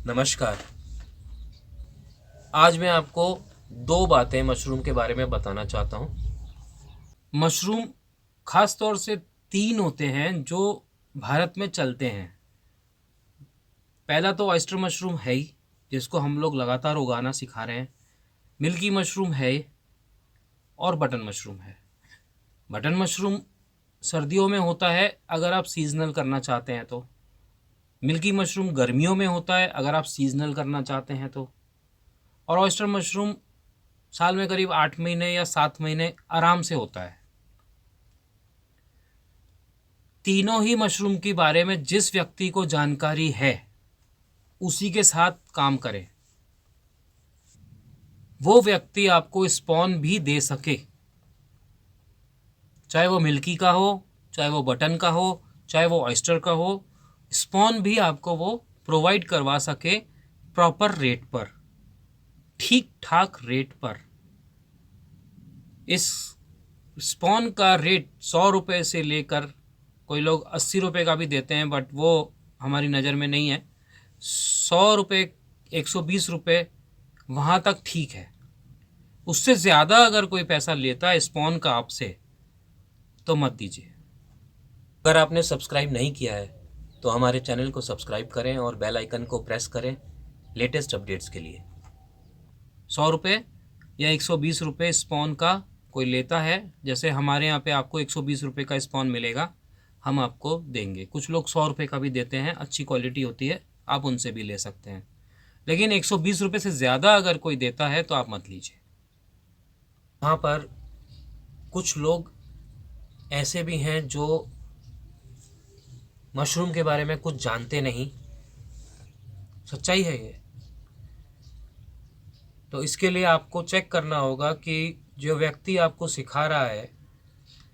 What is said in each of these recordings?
नमस्कार। आज मैं आपको दो बातें मशरूम के बारे में बताना चाहता हूँ। मशरूम खास तौर से तीन होते हैं जो भारत में चलते हैं। पहला तो ऑयस्टर मशरूम है ही, जिसको हम लोग लगातार उगाना सिखा रहे हैं। मिल्की मशरूम है और बटन मशरूम है। बटन मशरूम सर्दियों में होता है अगर आप सीजनल करना चाहते हैं तो। मिल्की मशरूम गर्मियों में होता है अगर आप सीजनल करना चाहते हैं तो। और ऑयस्टर मशरूम साल में करीब 8 महीने या 7 महीने आराम से होता है। तीनों ही मशरूम के बारे में जिस व्यक्ति को जानकारी है उसी के साथ काम करें, वो व्यक्ति आपको स्पॉन भी दे सके। चाहे वो मिल्की का हो, चाहे वो बटन का हो, चाहे वो ऑयस्टर का हो, स्पॉन भी आपको वो प्रोवाइड करवा सके प्रॉपर रेट पर, ठीक ठाक रेट पर। इस स्पॉन का रेट 100 रुपये से लेकर कोई लोग 80 रुपये का भी देते हैं, बट वो हमारी नज़र में नहीं है। 100 रुपये, 120 रुपये वहाँ तक ठीक है। उससे ज़्यादा अगर कोई पैसा लेता है स्पॉन का आपसे तो मत दीजिए। अगर आपने सब्सक्राइब नहीं किया है तो हमारे चैनल को सब्सक्राइब करें और बेल आइकन को प्रेस करें लेटेस्ट अपडेट्स के लिए। 100 रुपये या 120 रुपये स्पॉन का कोई लेता है, जैसे हमारे यहाँ पे आपको 120 रुपये का स्पॉन मिलेगा, हम आपको देंगे। कुछ लोग 100 रुपये का भी देते हैं, अच्छी क्वालिटी होती है, आप उनसे भी ले सकते हैं। लेकिन 120 रुपये से ज़्यादा अगर कोई देता है तो आप मत लीजिए। वहाँ पर कुछ लोग ऐसे भी हैं जो मशरूम के बारे में कुछ जानते नहीं, सच्चाई है ये। तो इसके लिए आपको चेक करना होगा कि जो व्यक्ति आपको सिखा रहा है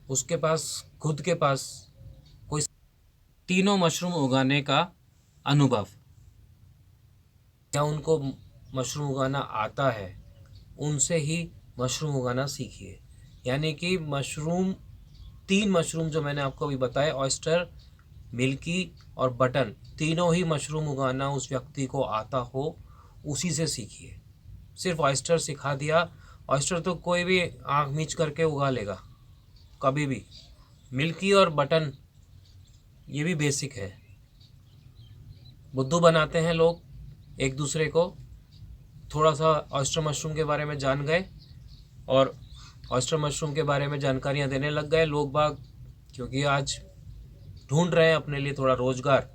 उसके पास, खुद के पास कोई तीनों मशरूम उगाने का अनुभव, या उनको मशरूम उगाना आता है, उनसे ही मशरूम उगाना सीखिए। यानी कि मशरूम, 3 मशरूम जो मैंने आपको अभी बताया, ऑयस्टर, मिल्की और बटन, तीनों ही मशरूम उगाना उस व्यक्ति को आता हो, उसी से सीखिए। सिर्फ ऑयस्टर सिखा दिया, ऑयस्टर तो कोई भी आँख मीच करके उगा लेगा कभी भी। मिल्की और बटन ये भी बेसिक है। बुद्धू बनाते हैं लोग एक दूसरे को। थोड़ा सा ऑयस्टर मशरूम के बारे में जान गए और ऑयस्टर मशरूम के बारे में जानकारियाँ देने लग गए लोग बाग, क्योंकि आज ढूंढ रहे हैं अपने लिए थोड़ा रोज़गार,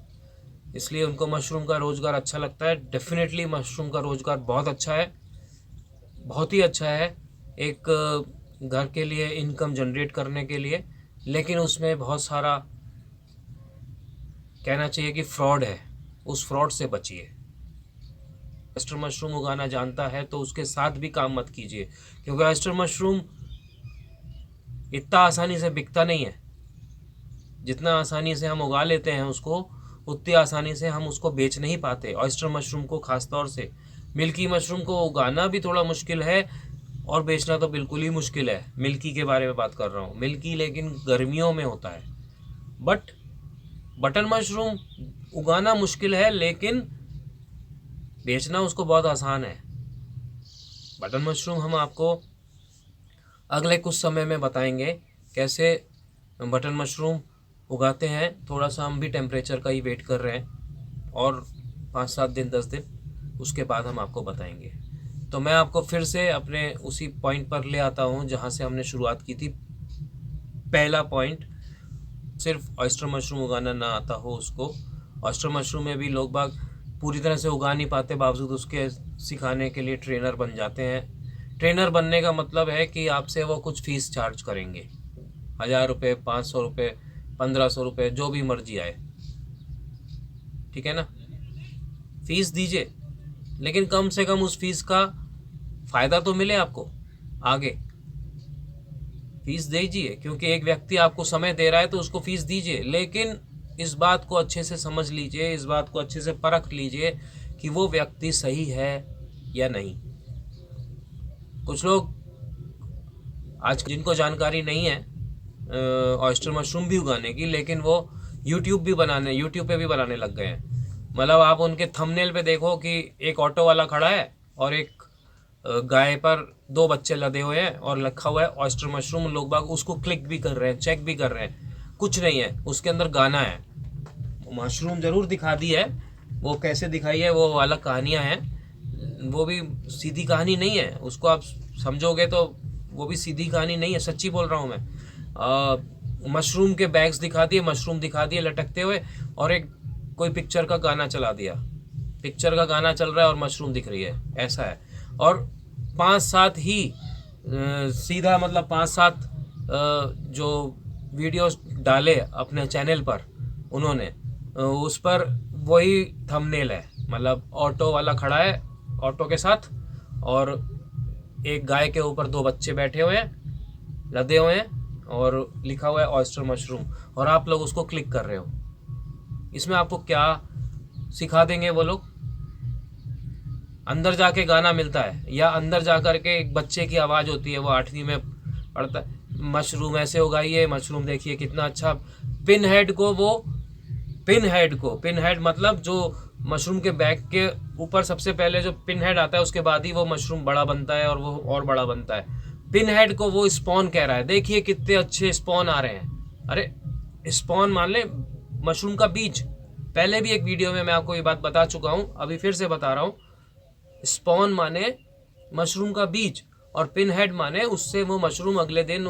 इसलिए उनको मशरूम का रोज़गार अच्छा लगता है। डेफिनेटली मशरूम का रोज़गार बहुत अच्छा है, बहुत ही अच्छा है एक घर के लिए इनकम जनरेट करने के लिए। लेकिन उसमें बहुत सारा, कहना चाहिए कि फ्रॉड है, उस फ्रॉड से बचिए। ऑयस्टर मशरूम उगाना जानता है तो उसके साथ भी काम मत कीजिए, क्योंकि ऑयस्टर मशरूम इतना आसानी से बिकता नहीं है। जितना आसानी से हम उगा लेते हैं उसको, उतनी आसानी से हम उसको बेच नहीं पाते। ऑयस्टर मशरूम को खास तौर से, मिल्की मशरूम को उगाना भी थोड़ा मुश्किल है और बेचना तो बिल्कुल ही मुश्किल है। मिल्की के बारे में बात कर रहा हूँ, मिल्की लेकिन गर्मियों में होता है। बट बटन मशरूम उगाना मुश्किल है लेकिन बेचना उसको बहुत आसान है। बटन मशरूम हम आपको अगले कुछ समय में बताएंगे कैसे बटन मशरूम उगाते हैं। थोड़ा सा हम भी टेम्परेचर का ही वेट कर रहे हैं और 5-7 दिन 10 दिन उसके बाद हम आपको बताएंगे। तो मैं आपको फिर से अपने उसी पॉइंट पर ले आता हूँ जहाँ से हमने शुरुआत की थी। पहला पॉइंट, सिर्फ ऑयस्टर मशरूम उगाना ना आता हो उसको। ऑयस्टर मशरूम में भी लोग बाग पूरी तरह से उगा नहीं पाते, बावजूद उसके सिखाने के लिए ट्रेनर बन जाते हैं। ट्रेनर बनने का मतलब है कि आपसे वो कुछ फ़ीस चार्ज करेंगे, 1000 रुपये, 500 रुपये, 1500 रुपये, जो भी मर्जी आए, ठीक है ना। फ़ीस दीजिए, लेकिन कम से कम उस फीस का फ़ायदा तो मिले आपको आगे। फीस दीजिए, क्योंकि एक व्यक्ति आपको समय दे रहा है तो उसको फीस दीजिए। लेकिन इस बात को अच्छे से समझ लीजिए, इस बात को अच्छे से परख लीजिए कि वो व्यक्ति सही है या नहीं। कुछ लोग आज जिनको जानकारी नहीं है ऑयस्टर मशरूम भी उगाने की, लेकिन वो यूट्यूब पे भी बनाने लग गए हैं। मतलब आप उनके थंबनेल पे देखो कि एक ऑटो वाला खड़ा है और एक गाय पर 2 बच्चे लदे हुए हैं और लिखा हुआ है ऑयस्टर मशरूम। लोग बाग उसको क्लिक भी कर रहे हैं, चेक भी कर रहे हैं। कुछ नहीं है, उसके अंदर गाना है। मशरूम जरूर दिखा दी है, वो कैसे दिखाई है वो अलग कहानियाँ हैं। वो भी सीधी कहानी नहीं है, उसको आप समझोगे तो वो भी सीधी कहानी नहीं है, सच्ची बोल रहा हूँ मैं। मशरूम के बैग्स दिखा दिए, मशरूम दिखा दिए लटकते हुए, और एक कोई पिक्चर का गाना चला दिया। पिक्चर का गाना चल रहा है और मशरूम दिख रही है, ऐसा है। और 5-7 ही सीधा मतलब 5-7 जो वीडियोस डाले अपने चैनल पर उन्होंने, उस पर वही थंबनेल है। मतलब ऑटो वाला खड़ा है ऑटो के साथ, और एक गाय के ऊपर 2 बच्चे बैठे हुए हैं, लदे हुए हैं, और लिखा हुआ है ऑयस्टर मशरूम, और आप लोग उसको क्लिक कर रहे हो। इसमें आपको क्या सिखा देंगे वो लोग? अंदर जाके गाना मिलता है, या अंदर जा कर के एक बच्चे की आवाज़ होती है, वो 8वीं में पढ़ता है, मशरूम ऐसे उगाइए, मशरूम देखिए कितना अच्छा। पिन हेड मतलब जो मशरूम के बैग के ऊपर सबसे पहले जो पिन हेड आता है, उसके बाद ही वो मशरूम बड़ा बनता है, और वो और बड़ा बनता है। पिन हेड को वो स्पॉन कह रहा है, देखिए कितने अच्छे स्पॉन आ रहे हैं। अरे स्पॉन मान ले मशरूम का बीज। पहले भी एक वीडियो में मैं आपको ये बात बता चुका हूँ, अभी फिर से बता रहा हूँ। स्पॉन माने मशरूम का बीज, और पिन हेड माने उससे वो मशरूम अगले दिन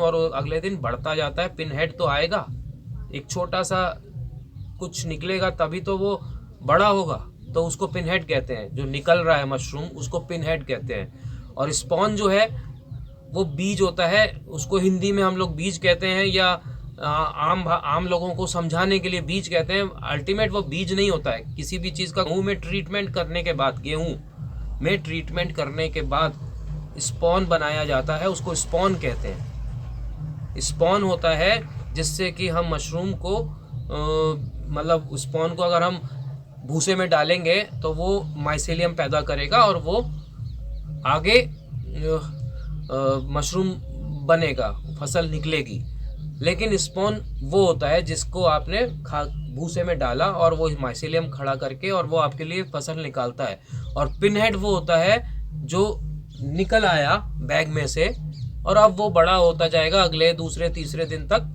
बढ़ता जाता है। पिन हेड तो आएगा, एक छोटा सा कुछ निकलेगा तभी तो वो बड़ा होगा, तो उसको पिन हेड कहते हैं। जो निकल रहा है मशरूम उसको पिन हेड कहते हैं। और स्पॉन जो है वो बीज होता है, उसको हिंदी में हम लोग बीज कहते हैं, या आम लोगों को समझाने के लिए बीज कहते हैं। अल्टीमेट वो बीज नहीं होता है किसी भी चीज़ का। गेहूँ में ट्रीटमेंट करने के बाद स्पॉन बनाया जाता है, उसको स्पॉन कहते हैं। स्पॉन होता है जिससे कि हम मशरूम को मतलब स्पॉन को अगर हम भूसे में डालेंगे तो वो माइसेलियम पैदा करेगा, और वो आगे मशरूम बनेगा, फसल निकलेगी। लेकिन स्पॉन वो होता है जिसको आपने भूसे में डाला और वो माइसेलियम खड़ा करके और वो आपके लिए फसल निकालता है। और पिनहेड वो होता है जो निकल आया बैग में से, और अब वो बड़ा होता जाएगा अगले दूसरे तीसरे दिन तक,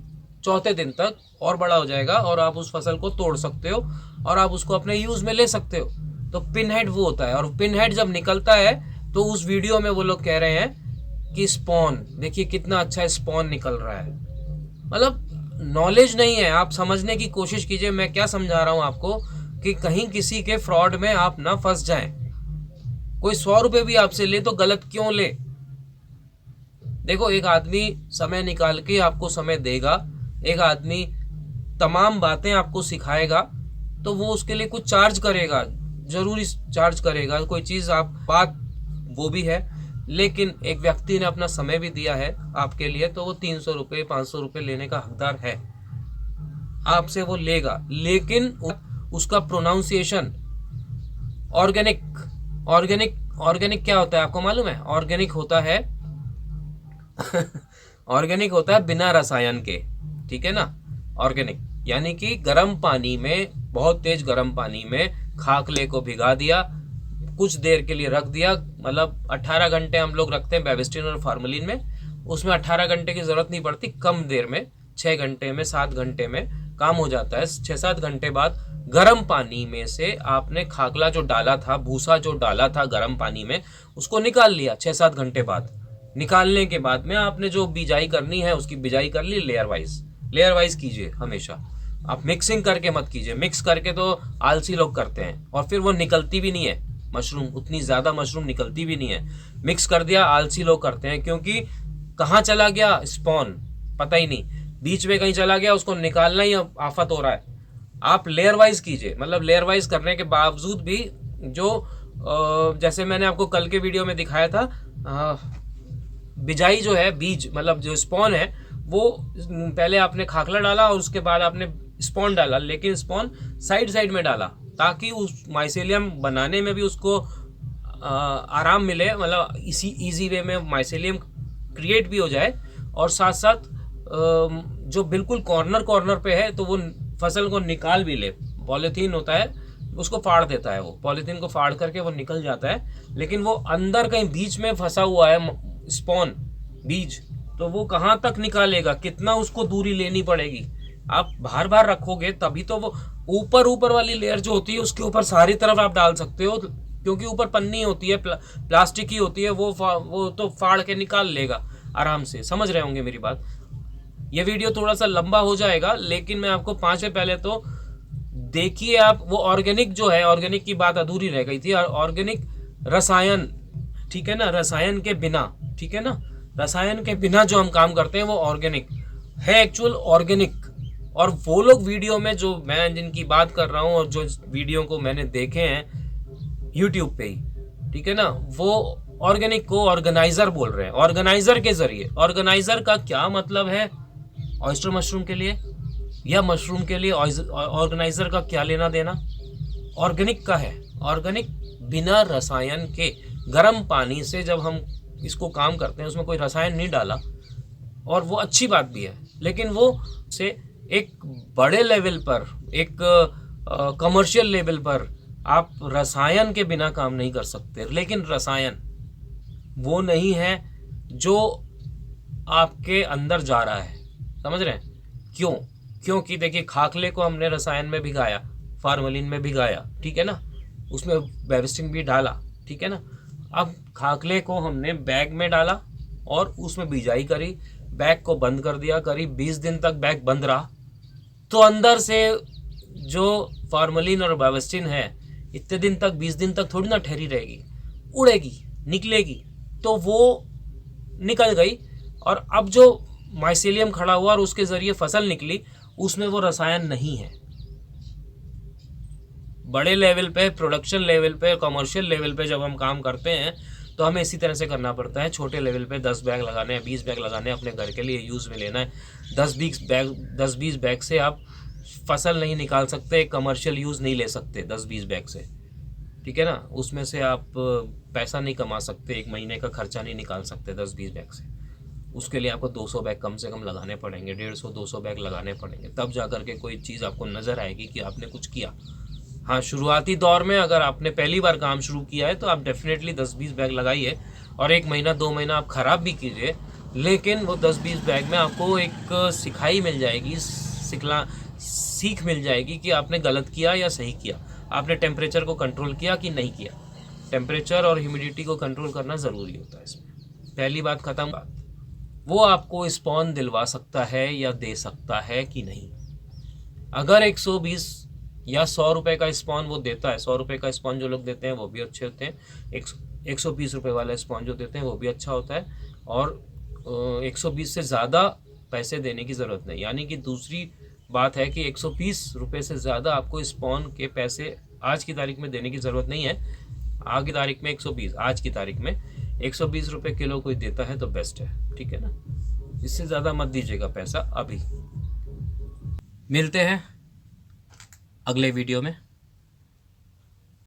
चौथे दिन तक और बड़ा हो जाएगा, और आप उस फसल को तोड़ सकते हो और आप उसको अपने यूज़ में ले सकते हो। तो पिनहेड वो होता है। और पिनहेड जब निकलता है तो उस वीडियो में वो लोग कह रहे हैं कि स्पॉन देखिए कितना अच्छा स्पॉन निकल रहा है। मतलब नॉलेज नहीं है, आप समझने की कोशिश कीजिए। मैं क्या समझा रहा हूँ आपको कि कहीं किसी के फ्रॉड में आप ना फंस जाएं। कोई 100 रुपये भी आपसे ले तो गलत क्यों ले? देखो, एक आदमी समय निकाल के आपको समय देगा, एक आदमी तमाम बातें आपको सिखाएगा, तो वो उसके लिए कुछ चार्ज करेगा, जरूरी चार्ज करेगा। कोई चीज़ आप बात वो भी है, लेकिन एक व्यक्ति ने अपना समय भी दिया है आपके लिए, तो वो 300 रुपये 500 रुपये लेने का हकदार है, आपसे वो लेगा। लेकिन उसका प्रोनाउंसिएशन ऑर्गेनिक क्या होता है आपको मालूम है? ऑर्गेनिक होता है ऑर्गेनिक होता है बिना रसायन के, ठीक है ना? ऑर्गेनिक यानी कि गर्म पानी में, बहुत तेज गर्म पानी में खाकले को भिगा दिया, कुछ देर के लिए रख दिया। मतलब 18 घंटे हम लोग रखते हैं बेविस्टिन और फार्मलिन में, उसमें 18 घंटे की जरूरत नहीं पड़ती, कम देर में 6 घंटे में 7 घंटे में काम हो जाता है। 6-7 घंटे बाद गर्म पानी में से आपने खाकला जो डाला था, भूसा जो डाला था गर्म पानी में, उसको निकाल लिया 6-7 घंटे बाद। निकालने के बाद में आपने जो बिजाई करनी है उसकी बिजाई कर ली। लेयर वाइज कीजिए हमेशा, आप मिक्सिंग करके मत कीजिए। मिक्स करके तो आलसी लोग करते हैं, और फिर वो निकलती भी नहीं है मशरूम, उतनी ज़्यादा मशरूम निकलती भी नहीं है। मिक्स कर दिया, आलसी लोग करते हैं, क्योंकि कहाँ चला गया स्पॉन पता ही नहीं, बीच में कहीं चला गया, उसको निकालना ही आफत हो रहा है। आप लेयर वाइज कीजिए। मतलब लेयर वाइज करने के बावजूद भी जो जैसे मैंने आपको कल के वीडियो में दिखाया था, बिजाई जो है, बीज मतलब जो स्पॉन है, वो पहले आपने खाकला डाला और उसके बाद आपने स्पॉन डाला, लेकिन स्पॉन साइड में डाला ताकि उस माइसेलियम बनाने में भी उसको आराम मिले। मतलब इजी वे में माइसेलियम क्रिएट भी हो जाए, और साथ साथ जो बिल्कुल कॉर्नर पे है तो वो फसल को निकाल भी ले। पॉलीथीन होता है उसको फाड़ देता है, वो पॉलीथीन को फाड़ करके वो निकल जाता है, लेकिन वो अंदर कहीं बीच में फंसा हुआ है स्पॉन बीज, तो वो कहाँ तक निकालेगा, कितना उसको दूरी लेनी पड़ेगी। आप बार बार रखोगे तभी तो वो ऊपर वाली लेयर जो होती है उसके ऊपर सारी तरफ आप डाल सकते हो, क्योंकि ऊपर पन्नी होती है, प्लास्टिक की होती है, वो तो फाड़ के निकाल लेगा आराम से। समझ रहे होंगे मेरी बात। ये वीडियो थोड़ा सा लंबा हो जाएगा, लेकिन मैं आपको 5 से पहले तो देखिए आप वो ऑर्गेनिक जो है, ऑर्गेनिक की बात अधूरी रह गई थी, ऑर्गेनिक रसायन, ठीक है ना, रसायन के बिना, ठीक है ना, रसायन के बिना जो हम काम करते हैं वो ऑर्गेनिक है, एक्चुअल ऑर्गेनिक। और वो लोग वीडियो में जो मैं जिनकी बात कर रहा हूँ और जो वीडियो को मैंने देखे हैं यूट्यूब पे ही, ठीक है ना, वो ऑर्गेनिक को ऑर्गेनाइजर बोल रहे हैं, ऑर्गेनाइजर के जरिए। ऑर्गेनाइजर का क्या मतलब है ऑयस्टर मशरूम के लिए या मशरूम के लिए ऑर्गेनाइजर का क्या लेना देना? ऑर्गेनिक का है, ऑर्गेनिक बिना रसायन के गर्म पानी से जब हम इसको काम करते हैं, उसमें कोई रसायन नहीं डाला, और वो अच्छी बात भी है, लेकिन वो से एक बड़े लेवल पर, एक कमर्शियल लेवल पर आप रसायन के बिना काम नहीं कर सकते। लेकिन रसायन वो नहीं है जो आपके अंदर जा रहा है, समझ रहे हैं? क्यों? क्योंकि देखिए, खाकले को हमने रसायन में भिगाया, फार्मलिन में भिगाया, ठीक है ना, उसमें बेविस्टिन भी डाला, ठीक है ना। अब खाकले को हमने बैग में डाला और उसमें बिजाई करी, बैग को बंद कर दिया, करीब 20 दिन तक बैग बंद रहा, तो अंदर से जो फार्मलिन और बेविस्टिन है इतने दिन तक, 20 दिन तक थोड़ी ना ठहरी रहेगी, उड़ेगी, निकलेगी, तो वो निकल गई। और अब जो माइसेलियम खड़ा हुआ और उसके जरिए फसल निकली, उसमें वो रसायन नहीं है। बड़े लेवल पे, प्रोडक्शन लेवल पे, कमर्शियल लेवल पे जब हम काम करते हैं तो हमें इसी तरह से करना पड़ता है। छोटे लेवल पे 10 बैग लगाने हैं, 20 बैग लगाने हैं, अपने घर के लिए यूज़ में लेना है। 10-20 बैग से आप फसल नहीं निकाल सकते, कमर्शियल यूज़ नहीं ले सकते 10-20 बैग से, ठीक है ना। उसमें से आप पैसा नहीं कमा सकते, एक महीने का खर्चा नहीं निकाल सकते 10-20 बैग से। उसके लिए आपको 200 बैग कम से कम लगाने पड़ेंगे, 150-200 बैग लगाने पड़ेंगे, तब जा कर के कोई चीज़ आपको नज़र आएगी कि आपने कुछ किया। हाँ, शुरुआती दौर में अगर आपने पहली बार काम शुरू किया है तो आप डेफिनेटली 10-20 बैग लगाइए और 1 महीना 2 महीना आप ख़राब भी कीजिए, लेकिन वो 10-20 बैग में आपको एक सिखाई मिल जाएगी, सीख मिल जाएगी कि आपने गलत किया या सही किया, आपने टेम्परेचर को कंट्रोल किया कि नहीं किया। टेम्परेचर और ह्यूमिडिटी को कंट्रोल करना ज़रूरी होता है इसमें। पहली बात ख़त्म। बात वो आपको स्पॉन दिलवा सकता है या दे सकता है कि नहीं। अगर 120 या 100 रुपये का स्पॉन वो देता है, 100 रुपये का स्पॉन जो लोग देते हैं वो भी अच्छे होते हैं, 120 रुपये वाला स्पॉन जो देते हैं वो भी अच्छा होता है, और 120 से ज़्यादा पैसे देने की ज़रूरत नहीं। यानी कि दूसरी बात है कि 120 रुपये से ज़्यादा आपको स्पॉन के पैसे आज की तारीख में देने की ज़रूरत नहीं है। आज की तारीख में 120, आज की तारीख में 120 रुपये किलो कोई देता है तो बेस्ट है, ठीक है ना। इससे ज़्यादा मत दीजिएगा पैसा अभी। मिलते हैं अगले वीडियो में।